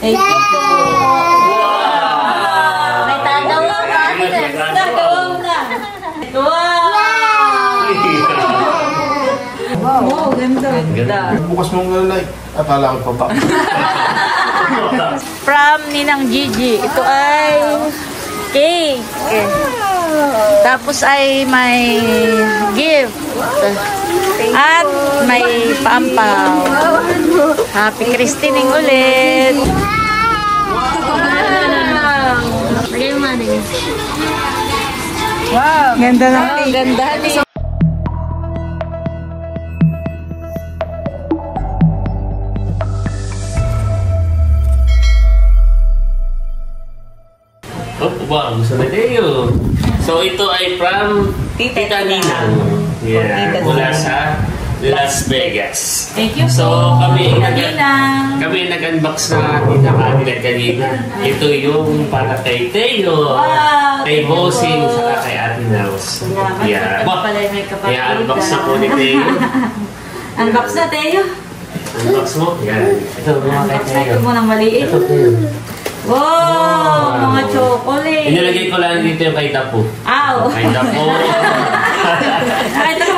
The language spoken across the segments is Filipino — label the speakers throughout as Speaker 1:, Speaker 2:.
Speaker 1: Thank you po. May tagawa ka. Tagawa mo na. Wow, ganda.
Speaker 2: Bukas mong lalay. Akala ko pa.
Speaker 1: From Ninang Gigi. Ito ay cake. Tapos ay may gift. At may paampaw. Happy Christening ulit. Wow. Ganda na. Ganda ni.
Speaker 3: Oh, wow, gusto na kayo. So, ito ay from Tita Ninang. Yeah, mula sa Las Vegas.
Speaker 1: Thank you
Speaker 3: so,
Speaker 1: po.
Speaker 3: kami
Speaker 1: nag-unbox
Speaker 3: na pinaka-agad kanina. Ito yung para kay Teo,
Speaker 1: wow,
Speaker 3: kay Bossing, saka kay Ate Nels. Yeah. I-unbox na po ni Teo.
Speaker 1: Unbox na, Teo.
Speaker 3: Unbox mo? Yan. Ito, mga kay Teo.
Speaker 1: Ito mo nang maliit.
Speaker 3: Ito, Teo.
Speaker 1: Wow, mga chocolate.
Speaker 3: Inilagay ko lang dito yung kay Tapo.
Speaker 1: Ow.
Speaker 3: Kay Tapo.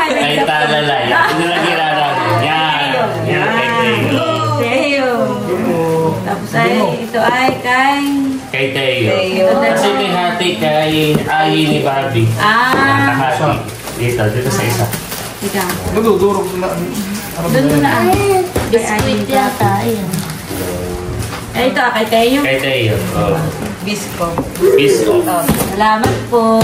Speaker 3: Kay Talalay. Inilagay lang. Yan. Yan kay Teo.
Speaker 1: Teo. Tapos ay, ito ay kay...
Speaker 3: Kay Teo. Kasi may hati kay Ayi ni Barbie. Nakahati. Dito sa isa.
Speaker 1: Ikaw.
Speaker 2: Nagdudurog na.
Speaker 1: Doon na. Biskuit yata. Ayan. Ito, kay Teo.
Speaker 3: Kay Teo.
Speaker 1: Bisco.
Speaker 3: Bisco.
Speaker 1: Salamat po.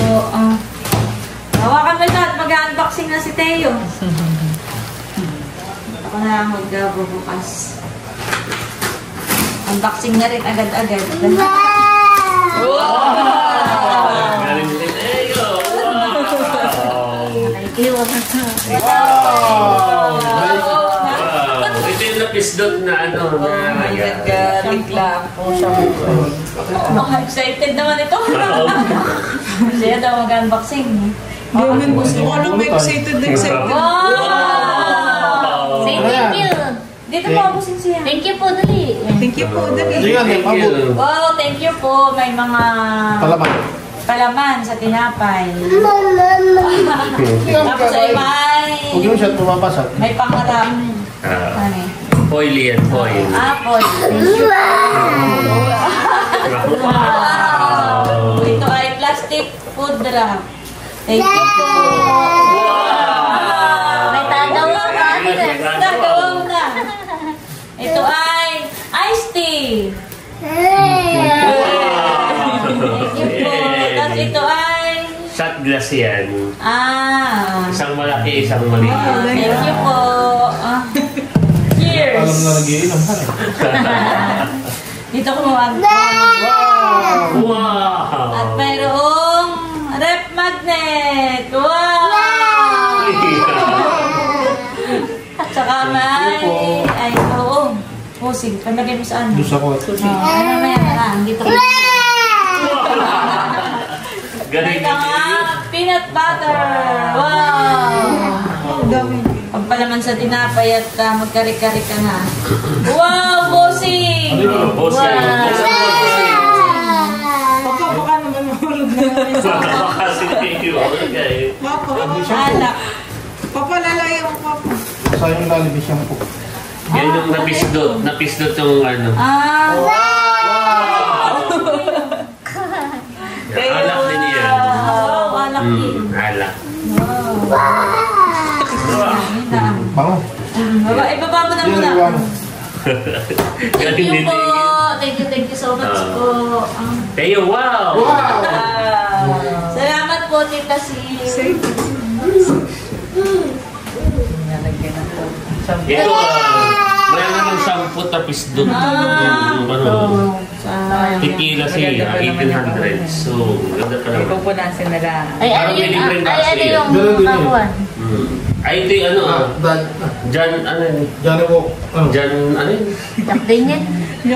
Speaker 1: Hawakan mo lahat. Mag-unboxing na si Teo. Ako na lang magbubukas. Unboxing na rin agad-agad.
Speaker 3: Wow! Galing si Teo.
Speaker 1: Thank you.
Speaker 3: Ito yung napisdot na ano na
Speaker 1: Bigla po siya. Excited naman ito. Siya daw mag-unboxing.
Speaker 4: Gamin, gusto ko lang may excited na excited.
Speaker 1: Wow!
Speaker 5: Say thank you.
Speaker 1: Dito po ako siya.
Speaker 5: Thank you po, dali.
Speaker 4: Thank you po, dali.
Speaker 1: Wow, thank you po. May mga palaman sa tinapay. Tapos ay may...
Speaker 2: Huwag yung siya pumapasat.
Speaker 1: May pangarap. Ano eh?
Speaker 3: Foil yan, foil.
Speaker 1: Apple. Thank you. Wow! Ito ay plastic food wrap. Thank you po.
Speaker 5: May tagawa ka.
Speaker 1: Tagawa mo na. Ito ay iced tea. Thank you po. Tapos ito ay...
Speaker 3: Shot glass yan. Isang malaki, isang maliit.
Speaker 1: Thank you po. Cheers!
Speaker 2: Alam na nag-iinom ka eh.
Speaker 1: Dito ko mag...
Speaker 3: Wow!
Speaker 1: At mayroong rep magnet. Wow! At saka may... Ay, oo. Pusing. Palagay mo saan?
Speaker 2: Doon sa ko.
Speaker 1: Ano na yan? Dito ko.
Speaker 3: Galing
Speaker 1: May mga peanut butter. Wow! Pagpalaman sa tinapay at magkari-kari ka na. Wow! Bossing!
Speaker 3: Bossing!
Speaker 4: Papa, baka naman mahulog na.
Speaker 3: Baka si Teo. Okay.
Speaker 4: Papa,
Speaker 1: Alak.
Speaker 4: Papa, lalayan mo, Papa.
Speaker 2: Sayang lalibis siyang po.
Speaker 3: Yan yung napisdot. Napisdot yung ano. Alak din yan.
Speaker 1: Wow! Alak din.
Speaker 3: Alak.
Speaker 2: Bango.
Speaker 1: Ibaba mo na muna.
Speaker 3: Galing
Speaker 1: Thank you
Speaker 3: din
Speaker 1: po.
Speaker 3: Teo.
Speaker 1: Thank you so much po.
Speaker 3: Teo, wow!
Speaker 1: Salamat po, Tita Si.
Speaker 3: Ito, mayroon ng shampoo tapos doon. Tequila siya, 1800. So, ganda pa naman.
Speaker 4: Pupunasin na lang.
Speaker 5: Ay, ano yung kakuan?
Speaker 3: Ay, ito yung ano John, ano yun?
Speaker 2: Diyan po.
Speaker 3: John, ano yun?
Speaker 5: Jack Daniel?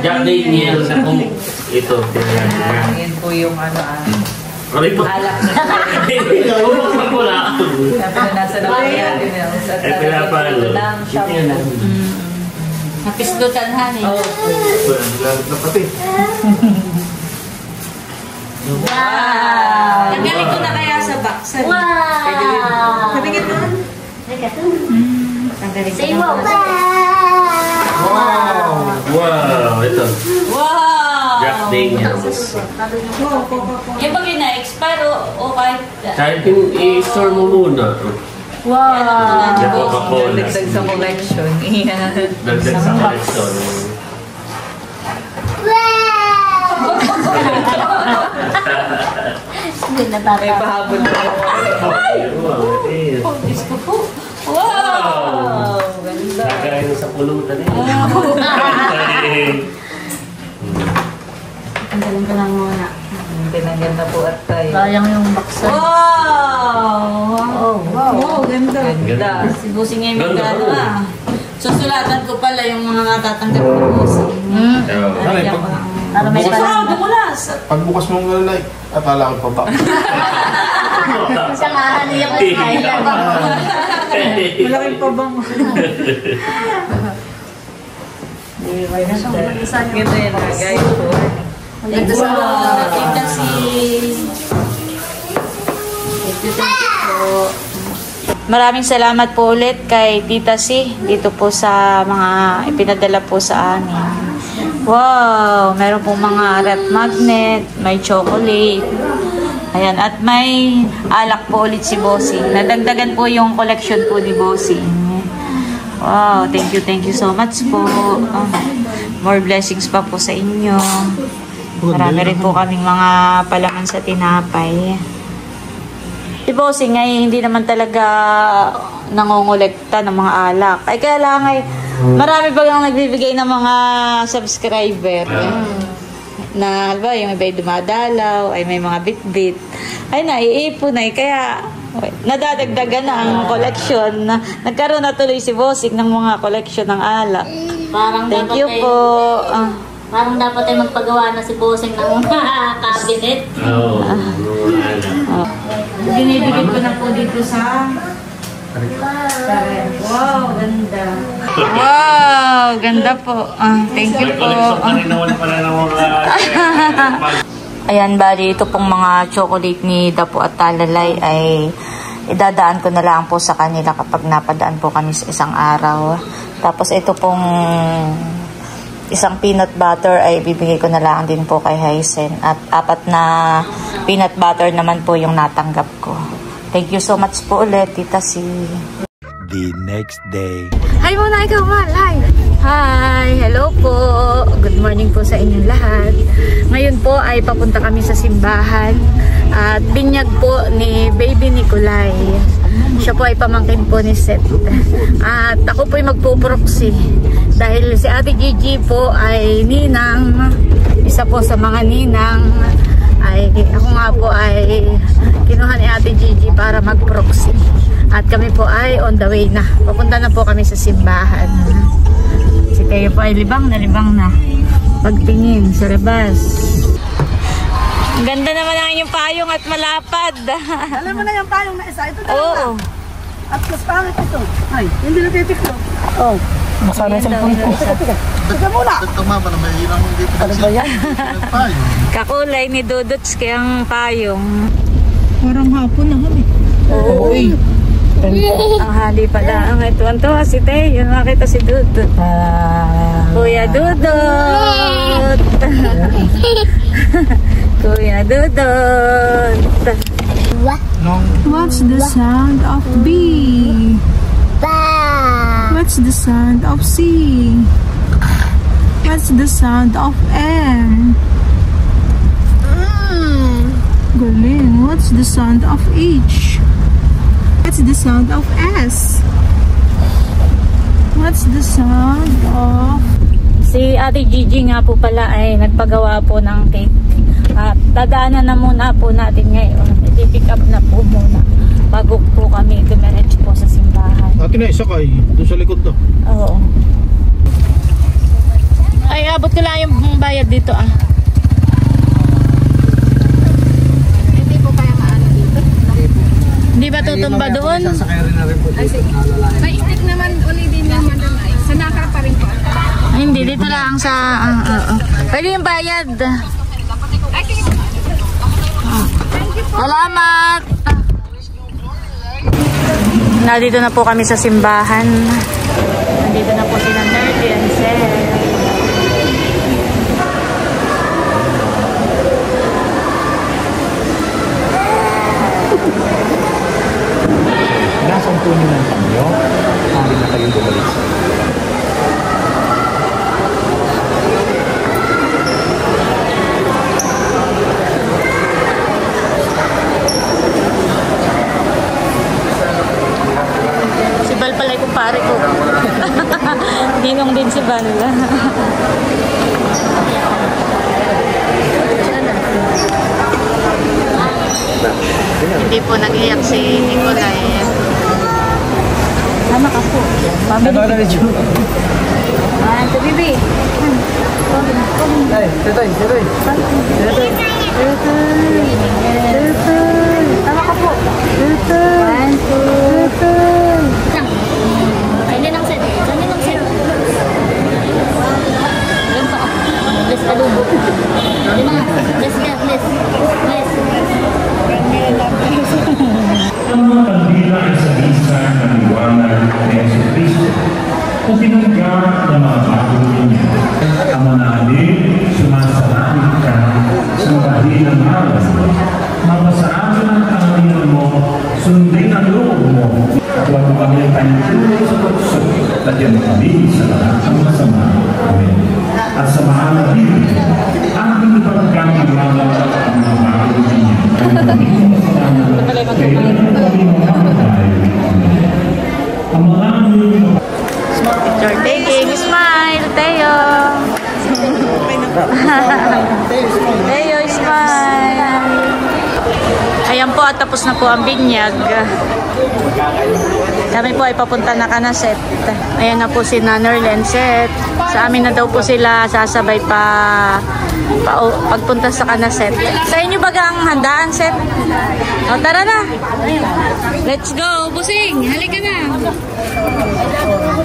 Speaker 3: Jack Daniel sa kung ito.
Speaker 4: Yan po yung ano
Speaker 3: Aray po.
Speaker 4: alak na.
Speaker 3: Oo, wala.
Speaker 4: Sabi na nasa na kaya din.
Speaker 3: Ay, pinapalo.
Speaker 4: Ng shampoo.
Speaker 1: Napislutan, honey.
Speaker 2: Lalit na pati.
Speaker 5: Wow!
Speaker 1: Tanggalin ko na kaya sa box.
Speaker 5: Wow!
Speaker 4: Patingin mo.
Speaker 5: Teka.
Speaker 1: Tanggalin ko
Speaker 5: Say
Speaker 1: na.
Speaker 5: wow!
Speaker 2: Wow!
Speaker 3: Wow, ito.
Speaker 1: Wow!
Speaker 3: Jack Daniels.
Speaker 1: Yung pag yun na-expire o kahit...
Speaker 3: Kahit i-store mo muna.
Speaker 5: Wow!
Speaker 3: Yung Coca-Cola.
Speaker 4: Dagdag sa collection. Iyan.
Speaker 3: Dagdag sa collection.
Speaker 5: Hindi
Speaker 4: May
Speaker 5: natatawa.
Speaker 4: pahabol na.
Speaker 3: Wow, it is.
Speaker 1: Oh, Diyos ko po. Wow!
Speaker 4: Ganda.
Speaker 3: Nagkain sa pulutan eh.
Speaker 1: Tanggalin ko lang muna.
Speaker 4: Tinanggal na po at tayo.
Speaker 5: Sayang yung baksan.
Speaker 1: Wow!
Speaker 5: Oh, wow.
Speaker 4: Wow, ganda.
Speaker 3: Ganda.
Speaker 1: Si Busing ngayon
Speaker 3: Ganda
Speaker 1: magkano
Speaker 3: po.
Speaker 1: ah. Susulatan ko pala yung mga natatanggap ko Busing.
Speaker 3: Oh.
Speaker 1: Lalagyan ko lang.
Speaker 5: Para may
Speaker 1: Wow,
Speaker 5: palang.
Speaker 1: dumulas!
Speaker 2: Pagbukas mong lalay, akala ko pa ba?
Speaker 5: Isang ahaniyak na kailan.
Speaker 4: Malaking pabango. Ganda yan na guys po.
Speaker 1: Thank you po. Tita si... Thank you po. Maraming salamat po ulit kay Tita Si dito po sa mga ipinadala po sa amin. Wow! Meron pong mga rep magnet, may chocolate. Ayan, at may alak po ulit si Bossing. Nadagdagan po yung collection po ni Bossing. Wow, thank you so much po. More blessings pa po sa inyo. Marami rin po kaming mga palaman sa tinapay. Si Bossing ay hindi naman talaga nangongolekta ng mga alak. Ay kaya lang ay marami pa lang nagbibigay ng mga subscriber. Na halimbawa yung iba ay dumadalaw, ay may mga bit-bit. Ay naiipon ay kaya nadadagdagan na ang collection. Nagkaroon na tuloy si Bossing ng mga collection ng alak.
Speaker 5: Parang
Speaker 1: Thank
Speaker 5: dapat
Speaker 1: you
Speaker 5: ay-
Speaker 1: po.
Speaker 5: Parang dapat ay magpagawa na si Bossing ng cabinet.
Speaker 3: Oo.
Speaker 1: Binibigay ko na po dito sa... Wow, ganda. Wow, ganda po. Thank you po. Ayan, bali, ito pong mga chocolate ni Dapo at Talalay ay idadaan ko na lang po sa kanila kapag napadaan po kami sa isang araw. Tapos ito pong isang peanut butter ay bibigay ko na lang din po kay Hysen. At 4 na peanut butter naman po yung natanggap ko. Thank you so much po ulit, Tita Si.
Speaker 6: The next day.
Speaker 1: Hi muna ikaw, Malay. Hi, hello po. Good morning po sa inyong lahat. Ngayon po ay papunta kami sa simbahan at binyag po ni Baby Nicolay. Siya po ay pamangkin po ni Seth. At ako po ay magpo-proxy dahil si Ate Gigi po ay ninang, isa po sa mga ninang. Ay ako nga po ay kinuha ni Ate Gigi para mag-proxy. At kami po ay on the way na. Papunta na po kami sa simbahan. Si kayo po ay libang na. Pagtingin sa labas. Ang ganda naman ang inyong payong at malapad.
Speaker 7: Alam mo na yung payong na isa. Ito na.
Speaker 1: Oo.
Speaker 7: At mas pangit ito. Ay, hindi na titiklo.
Speaker 1: Oh.
Speaker 7: Masana sa phone ko. Teka muna.
Speaker 2: Tumama na may hirang dito.
Speaker 7: Ano ba yan?
Speaker 1: Kakulay ni Dudots kayang payong.
Speaker 7: Parang hapon na kami.
Speaker 1: Oo. Ang hali pala. Ang ituan-tuwa si Teo. Nakita si Dudot. Kuya Dudot. Kuya Dudot.
Speaker 7: What's the sound of B? What's the sound of C? What's the sound of M? Galing. What's the sound of H? What's the sound of S? What's the sound of...
Speaker 1: Si Ate Gigi nga po pala ay nagpagawa po ng cake. At dadaanan na muna po natin ngayon. I-pick up na po muna bago po kami dumiretso po sa simbahan.
Speaker 2: Atin na isakay. Doon sa likod na.
Speaker 1: Oo. Ay, abot ko lang yung bayad dito ah.
Speaker 7: Hindi po kaya maano dito?
Speaker 1: Hindi ba tutumba doon?
Speaker 2: Sasakay rin na rin po.
Speaker 7: May stick naman, uli din naman ng ice. Sa nakara pa rin po.
Speaker 1: Ay, hindi, dito lang sa... Pwede yung bayad. Salamat! Nandito na po kami sa simbahan. Nandito na po sila Nerdy and Seth.
Speaker 6: Nasaan po niyo ng panyo? Hindi na kayo bumalik sa
Speaker 1: Si Bal pala yung kumpare ko. Ninong din si Bal. Hindi po nag-iyak si Nicolay. Tama ka po. Pamili. Ito, bibi.
Speaker 2: Titoy.
Speaker 1: Tama ka po.
Speaker 5: Ay, ninang set. Ninang set. Yan pa. Bless ka lubo. Lima. Bless ka. Bless. Bless.
Speaker 8: Ang mga kandila ay sa isa ng liwanag ni Jesucristo o tinanggap ng mga bago niya. Ang manalin, sumasalangit ka sa dahilan ng araw. Mapasaamin ang tanginan mo, sundin ang loob mo, at huwag mo kami tayong tuloy sa tukso, at yan kami sa lahat ng masama. Amen. At sa mahal na Biblia, ating ipagkang ang mga bago niya. Ang kaming masalanan, kailan ang kaming mamamatay. Ang mga
Speaker 1: Picture taking. Smile, Teo. Teo, smile. Ayan po, at tapos na po ang binyag. Kami po ay papunta na Kanaset. Ayan na po si Nanorlen Set. Sa amin na daw po sila sasabay pagpunta sa Kanaset. Sa inyo baga ang handaan, Set? O, tara na. Let's go, Busing. Halika na.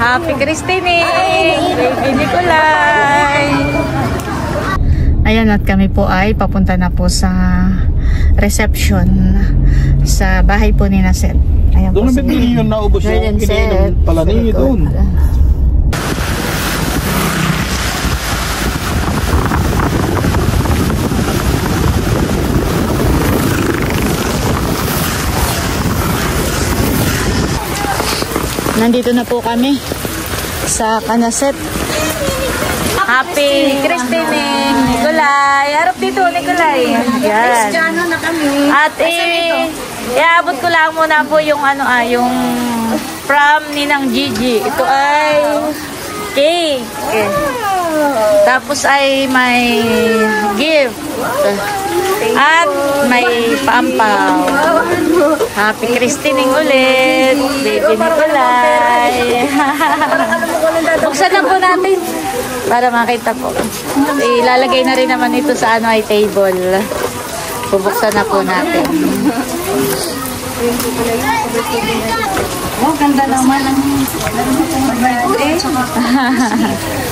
Speaker 1: Happy Christine! Baby Nicolay! Ayan, at kami po ay papunta na po sa reception sa bahay po ni Naset. Ayan
Speaker 2: Doon
Speaker 1: po
Speaker 2: naman din yun naubos yung iniinom pala niyo doon.
Speaker 1: Nandito na po kami sa Kanaset. Happy Christine Nicolay. Harap dito, Nicolay. Yan.
Speaker 7: Cristiano na kami.
Speaker 1: At iabot ko lang muna po yung yung from Ninang Gigi. Ito ay cake. Tapos ay may gift. At may paampaw. Happy Christine ulit. Baby Nicolay. Buksan na po natin para makita po. Ilalagay na rin naman ito sa ay table. Bubuksan na po natin.
Speaker 7: Oh, ganda naman ang birthday.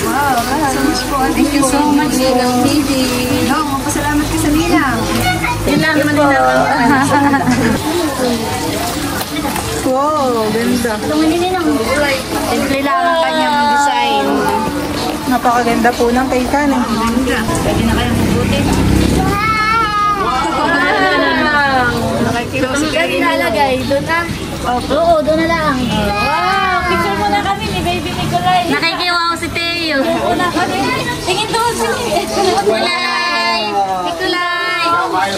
Speaker 7: Wow, thank you so much, Ninang Gigi. No, magpasalamat ka sa Ninang.
Speaker 1: Yun lang naman din
Speaker 7: Wow, ganda.
Speaker 1: simple lang ang kanyang design.
Speaker 7: Napakaganda po ng kay Kan.
Speaker 1: Pwede na kayong magbuti. Saan nilalagay? Doon na?
Speaker 5: Oo, doon na lang.
Speaker 1: Wow! Picture mo na kami ni Baby Nicolay.
Speaker 5: Nakikiwaw si Teo.
Speaker 1: Una kami. Tingin doon.
Speaker 5: Nicolay! Nicolay!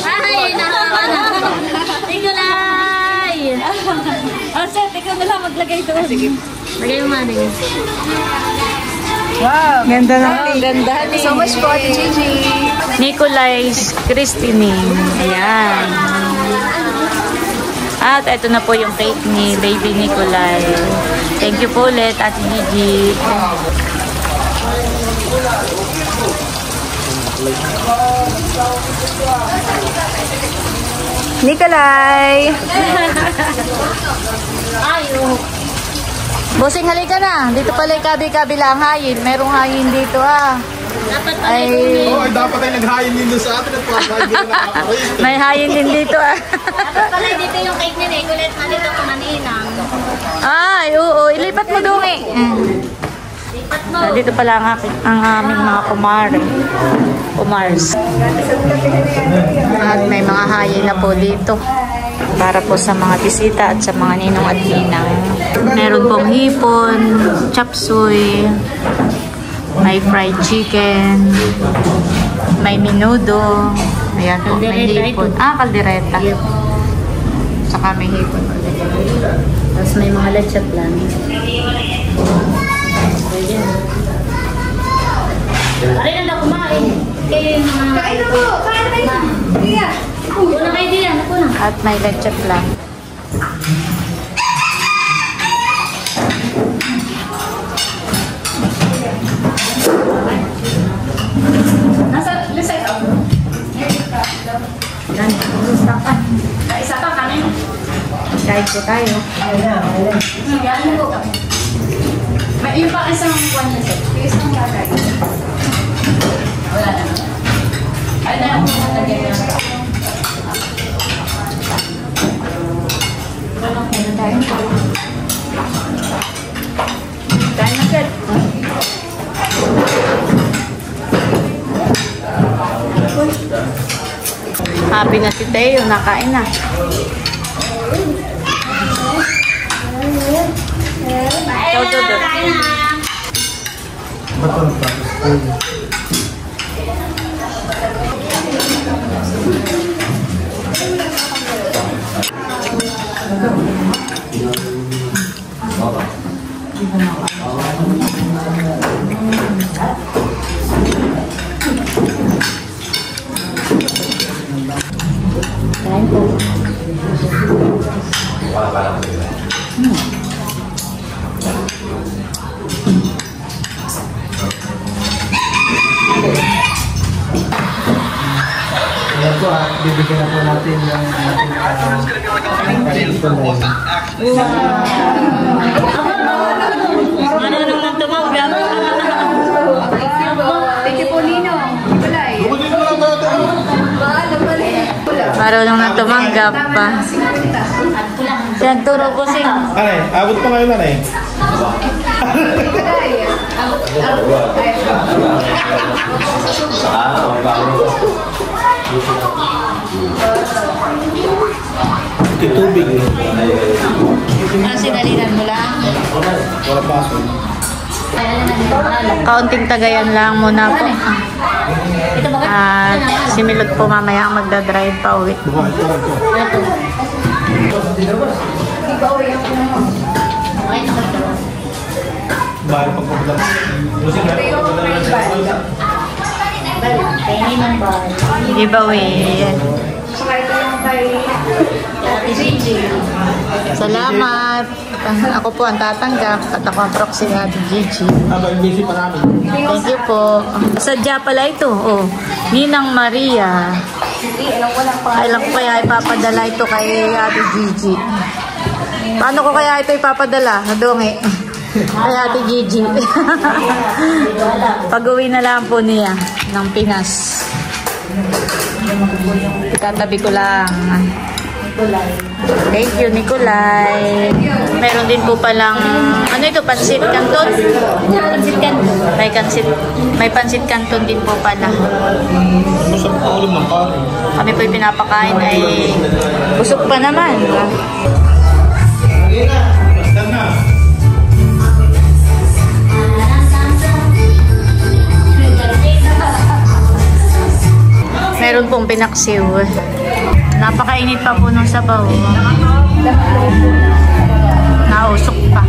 Speaker 5: Ay, nakakala. Nicolay!
Speaker 1: Oh, Seth, ikaw na lang maglagay doon. Sige.
Speaker 5: Lagay mo man din.
Speaker 7: Wow, ganda ng
Speaker 1: Ang ganda ni
Speaker 7: so much po, Ate Gigi.
Speaker 1: Nicolai's Christine. Ayan. At ito na po yung cake ni Baby Nicolay. Thank you po ulit, Ate Gigi.
Speaker 7: Nicolay!
Speaker 5: Ay, oh.
Speaker 1: Bossing, halika na. Dito pala yung kabi-kabila ang hayin. Merong hayin dito
Speaker 5: Dapat pala
Speaker 1: Ay,
Speaker 2: Oo, dapat ay naghain din doon sa atin at pagkain din nakakaroon.
Speaker 1: may hayin din dito
Speaker 5: Dapat pala dito yung cake ni Nicolette na dito kumaninang.
Speaker 1: Ay, oo. Ilipat mo doon eh.
Speaker 5: Lipat mo.
Speaker 1: Dito pala ang aming mga kumars. At may mga hayin na po dito. Para po sa mga bisita at sa mga ninong at ninang. Meron pong hipon, chop suey, may fried chicken, may menudo, ayan po, may hipon. Kaldereta. Saka may hipon.
Speaker 5: Tapos may mga lechon plan. Aray na daw kumain. Kayo yung mga...
Speaker 7: Kain na po! Kain na kayo! Iya!
Speaker 5: Una kayo diyan. Ako na.
Speaker 1: At may leche plan.
Speaker 7: Nasa lisa ito? Isa pa kanin.
Speaker 1: Kahit po tayo.
Speaker 7: Yan po. May yung pa isang kwan na set. Isang bagay. Wala na. Ay na yung lagyan niya.
Speaker 1: Kain na, Kat. Happy na si Teo. Nakain na. Ikaw, Dodot. Kain po.
Speaker 6: Ayan po, bibigyan na po natin yung
Speaker 1: Marunong nang tumanggap.
Speaker 7: Thank you po, Nino. Kulay.
Speaker 2: Bumulin mo lang ba ito?
Speaker 1: Marunong nang tumanggap pa. Nagturo ko sing.
Speaker 2: Anay, abot pa ngayon anay. Tubig.
Speaker 1: Sinalinan mo lang.
Speaker 2: Wala paso.
Speaker 1: Kaunting tagayan lang muna po. At si Milot po mamaya ang magdadrive pa uwi.
Speaker 2: Bahay pagpapadala. Musik na pagpapadala.
Speaker 1: Giveaway. Salamat. Ako po ang tatanggap at ako ang proxy ni Ate Gigi.
Speaker 2: Busy pa namin.
Speaker 1: Thank you po. Sadya pala ito. Oh, Ninang Maria. Kailan ko kaya ipapadala ito kay Ate Gigi? Paano ko kaya ito ipapadala? Nadungi. Kay Ate Gigi. Pag-uwi na lang po niya ng Pinas. Tatabi ko lang. Thank you, Nicolay. Meron din po palang, ano ito, pansit canton? Pansit canton. May pansit canton din po pala.
Speaker 2: Masarap ang ulam ng pare.
Speaker 1: Kami po yung pinapakain ay busog pa naman.
Speaker 2: Basta na.
Speaker 1: Meron pong pinaksiw. Napakainit pa po ng sabaw. Nausok pa.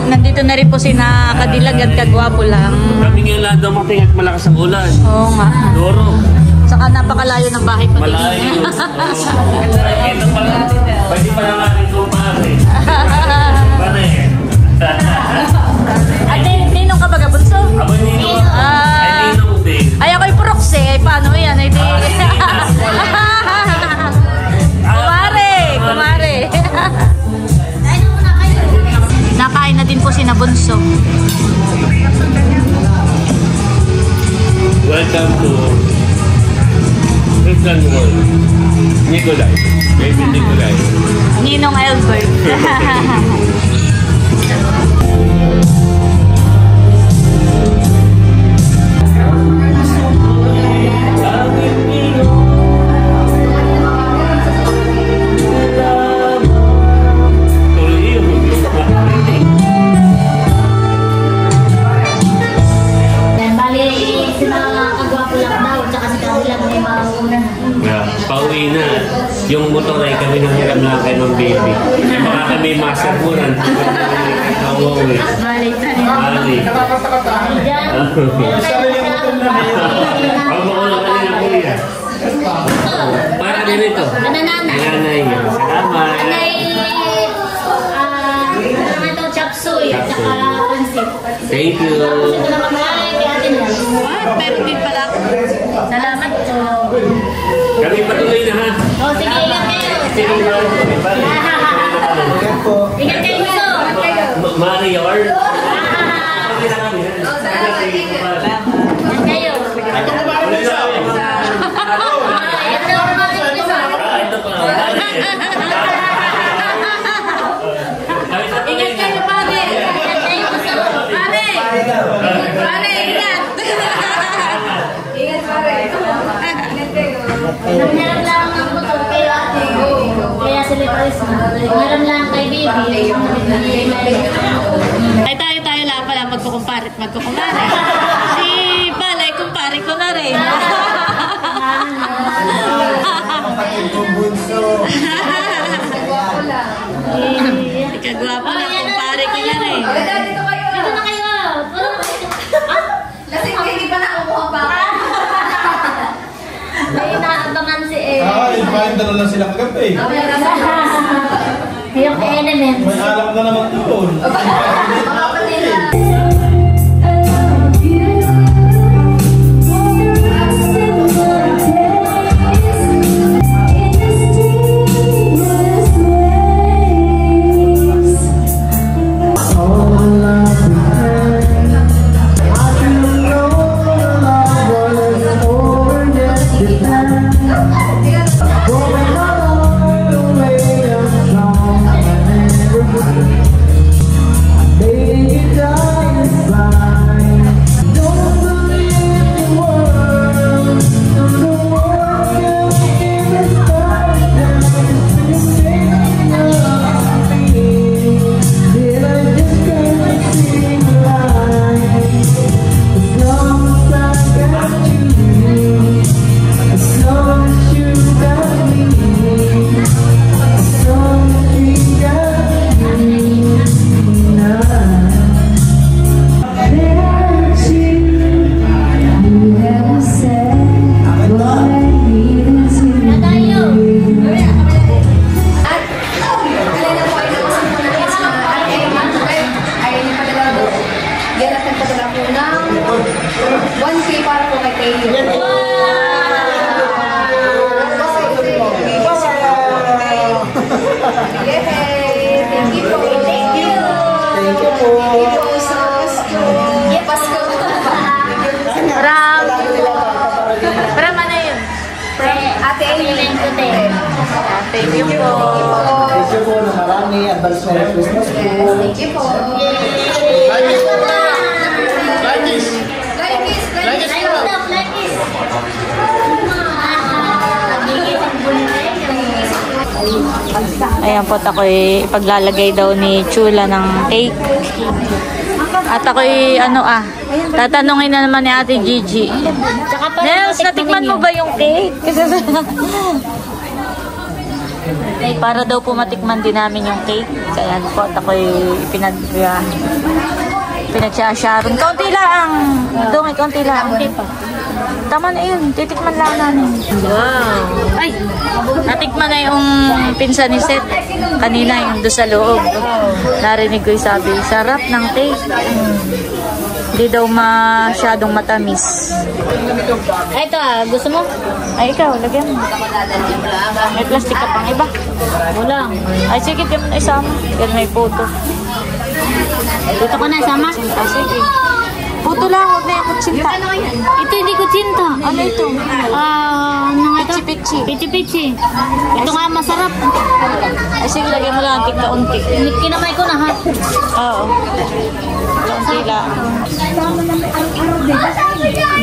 Speaker 1: Nandito na rin po si Nakadilag at Kagwapo lang.
Speaker 3: Kaming yung lahat dumating at malakas ang ulan.
Speaker 1: Oo nga.
Speaker 3: Doro.
Speaker 1: Saka napakalayo ng bahay pa din.
Speaker 3: Malayo. Ito pala. Pwede pa na natin kung pare. Pare.
Speaker 1: At ninong ka baga bunso?
Speaker 3: Abo nino. Ay nino din.
Speaker 1: Ay ako'y proxy. Ay paano yan? Ay di. Kumare. bunso.
Speaker 3: Welcome to Christian World. Nikolai. Baby Nikolai.
Speaker 1: Ninong Albert.
Speaker 3: Pauwi na. Yung motor ay kami nang hiram lang kayo ng baby. Baka kami masaburan. Kauwi. Mali. Para din ito. Nanay. Salamat. Thank you.
Speaker 1: Meron din pala.
Speaker 5: Salamat po.
Speaker 3: Kami patuloy na ha.
Speaker 5: O, sige, ingat kayo.
Speaker 3: Sige na.
Speaker 5: Ingat kayo gusto.
Speaker 3: Marior.
Speaker 5: Ingat kayo. Ingat kayo, pare. Ingat kayo gusto. Pare. Pare, ingat. Ingat, pare. Ingat kayo. Nangyaram lang ang motor kay ate. Kaya sila palis na. Nangyaram lang kay baby.
Speaker 1: Ay tayo lang pala magkukumpare. Si Balay, kumpare ko na rin. Ikagwapo na, kumpare ko na rin.
Speaker 5: Dito na kayo.
Speaker 7: Lasing kayo, di ba nakukuha pa?
Speaker 5: May inaabangan si
Speaker 2: Invite na lang sila kagabi.
Speaker 5: yung elements.
Speaker 2: May alam na naman doon.
Speaker 1: Thank you po.
Speaker 6: Thank you po na marami. Advance Merry Christmas po.
Speaker 7: Thank you po.
Speaker 1: Ayan po, ako'y ipaglalagay daw ni Chula ng cake. At ako'y tatanungin na naman ni Ate Gigi. Nels, natikman mo ba yung cake? Para daw po matikman din namin yung cake. Kaya po, at ako'y pinagsyasyaron. Kaunti lang. Dungi, kaunti lang. Tama na yun. Titikman lang namin. Wow. Ay, natikman na yung pinsan ni Seth. Kanina yung doon sa loob. Narinig ko yung sabi, sarap ng cake. Hindi daw masyadong matamis.
Speaker 5: Ay, ito gusto mo?
Speaker 1: Ay, ikaw, lagyan mo. May plastic ka pang iba.
Speaker 5: Wala.
Speaker 1: Ay, sige, kaya mo na isama. Yan may photo.
Speaker 5: Dito ko na, sama.
Speaker 1: Sige. Puto lang, huwag na yung kutsinta.
Speaker 5: Ito hindi ko tsinta.
Speaker 1: Ano ito?
Speaker 5: Ano nga ito?
Speaker 1: Pichi-pichi.
Speaker 5: Pichi-pichi. Ito nga masarap.
Speaker 1: Ay, sige, lagyan mo lang tigka-unti.
Speaker 5: Kinamay ko na ha.
Speaker 1: Oo. Unti lang.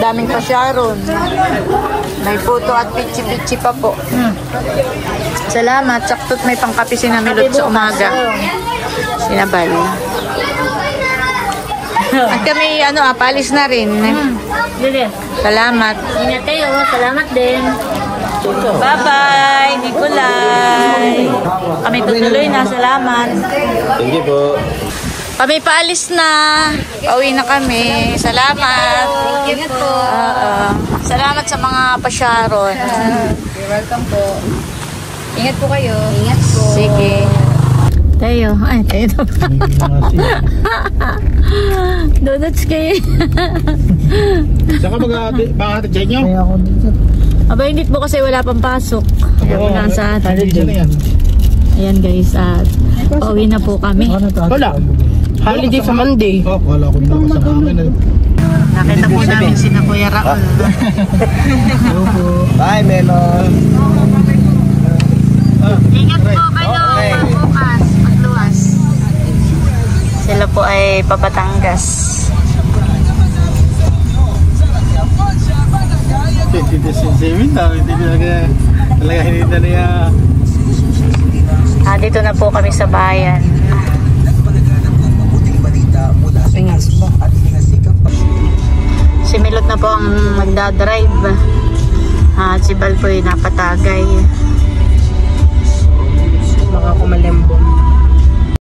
Speaker 1: Daming pa Sharon. May puto at pichi-pichi pa po. Salamat. Saktot may pangkapi si Namilot sa umaga. Sinabal. At kami, palis na rin.
Speaker 5: Sige.
Speaker 1: Salamat.
Speaker 5: Ingat kayo. Salamat din.
Speaker 1: Bye-bye, Nicolay. Kami tutuloy na. Salamat.
Speaker 2: Thank you po.
Speaker 1: Kami paalis na. Pauwi na kami. Salamat.
Speaker 7: Ingat po.
Speaker 1: Salamat sa mga pasyaron.
Speaker 7: You're welcome po. Ingat po kayo. Ingat po.
Speaker 1: Sige. Tayo. Ay, tayo. Donuts kayo.
Speaker 2: Saan ka mag-ahati dyan nyo?
Speaker 6: Kaya ako dito.
Speaker 1: Aba, hindi po kasi wala pang pasok. Kaya po lang sa atin.
Speaker 2: Dyan na yan.
Speaker 1: Ayan guys, at pauwi na po kami.
Speaker 6: Wala. Holiday sa Monday.
Speaker 2: Oh, wala ko na kasama amin.
Speaker 1: Nakita po namin si na Kuya Raul.
Speaker 6: Bye, Melon.
Speaker 1: Ingat po kayo bukas, magluwas. Sila po ay papatangas.
Speaker 2: Hindi talaga hindi na niya.
Speaker 1: Dito na po kami sa bayan. Si Milot na po ang magdadrive. At si Bal po ay napatagay.
Speaker 6: Mga kumalembong.